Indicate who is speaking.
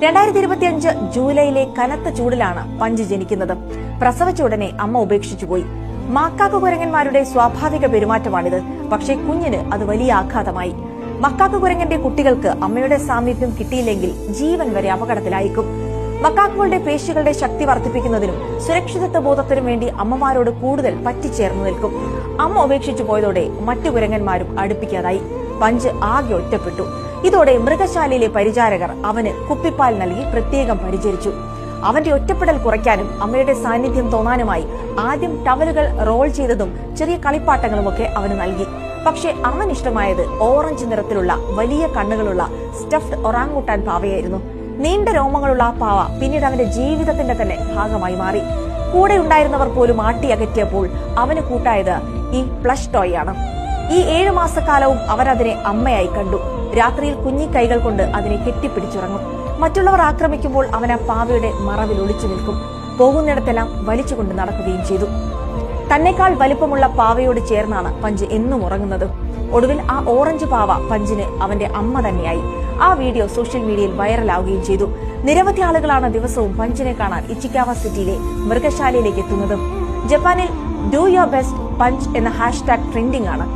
Speaker 1: 2025 ജൂലൈയിലെ കനത്ത ചൂടിലാണ് പഞ്ച് ജനിക്കുന്നത്. പ്രസവിച്ച ഉടനെ അമ്മ ഉപേക്ഷിച്ചുപോയി. മാക്കാക്ക കുരങ്ങന്മാരുടെ സ്വാഭാവിക പെരുമാറ്റമാണിത്. പക്ഷേ കുഞ്ഞിന് അത് വലിയ ആഘാതമായി. മക്കാക്ക കുരങ്ങന്റെ കുട്ടികൾക്ക് അമ്മയുടെ സാമീപ്യം കിട്ടിയില്ലെങ്കിൽ ജീവൻ വരെ അപകടത്തിലായിരിക്കും. മക്കാക്കുകളുടെ പേശികളുടെ ശക്തി വർദ്ധിപ്പിക്കുന്നതിനും സുരക്ഷിതത്വ ബോധത്തിനും വേണ്ടി അമ്മമാരോട് കൂടുതൽ പറ്റിച്ചേർന്നു നിൽക്കും. അമ്മ ഉപേക്ഷിച്ചു പോയതോടെ മറ്റു കുരങ്ങന്മാരും അടുപ്പിക്കാതായി. പഞ്ച് ആകെ ഒറ്റപ്പെട്ടു. ഇതോടെ മൃഗശാലയിലെ പരിചാരകർ അവന് കുപ്പിപ്പാൽ നൽകി പ്രത്യേകം പരിചരിച്ചു. അവന്റെ ഒറ്റപ്പെടൽ കുറയ്ക്കാനും അമ്മയുടെ സാന്നിധ്യം തോന്നാനുമായി ആദ്യം ടവലുകൾ റോൾ ചെയ്തതും ചെറിയ കളിപ്പാട്ടങ്ങളുമൊക്കെ അവന് നൽകി. പക്ഷേ അവൻ ഇഷ്ടമായത് ഓറഞ്ച് നിറത്തിലുള്ള വലിയ കണ്ണുകളുള്ള സ്റ്റഫ്ഡ് ഒറാങ്ങുട്ടാൻ പാവയായിരുന്നു. നീണ്ട രോമങ്ങളുള്ള ആ പാവ പിന്നീട് അവന്റെ ജീവിതത്തിന്റെ തന്നെ ഭാഗമായി മാറി. കൂടെ ഉണ്ടായിരുന്നവർ പോലും ആട്ടിയകറ്റിയപ്പോൾ അവന് കൂട്ടായത് ഈ പ്ലഷ് ടോയ് ആണ്. ഈ 7 മാസക്കാലവും അവരതിനെ അമ്മയായി കണ്ടു. രാത്രിയിൽ കുഞ്ഞിക്കൈകൾ കൊണ്ട് അതിനെ കെട്ടിപ്പിടിച്ചുറങ്ങും. മറ്റുള്ളവർ ആക്രമിക്കുമ്പോൾ അവൻ ആ പാവയുടെ മറവിൽ ഒളിച്ചു നിൽക്കും. പോകുന്നിടത്തെല്ലാം വലിച്ചുകൊണ്ട് നടക്കുകയും ചെയ്തു. തന്നെക്കാൾ വലിപ്പമുള്ള പാവയോട് ചേർന്നാണ് പഞ്ച് എന്നും ഉറങ്ങുന്നത്. ഒടുവിൽ ആ ഓറഞ്ച് പാവ പഞ്ചിന് അവന്റെ അമ്മ തന്നെയായി. ആ വീഡിയോ സോഷ്യൽ മീഡിയയിൽ വൈറലാവുകയും ചെയ്തു. നിരവധി ആളുകളാണ് ദിവസവും പഞ്ചിനെ കാണാൻ ഇച്ചിക്കാവ സിറ്റിയിലെ മൃഗശാലയിലേക്ക് എത്തുന്നത്. ജപ്പാനിൽ ഡു യുവർ ബെസ്റ്റ് പഞ്ച് എന്ന ഹാഷ്ടാഗ് ട്രെൻഡിംഗ് ആണ്.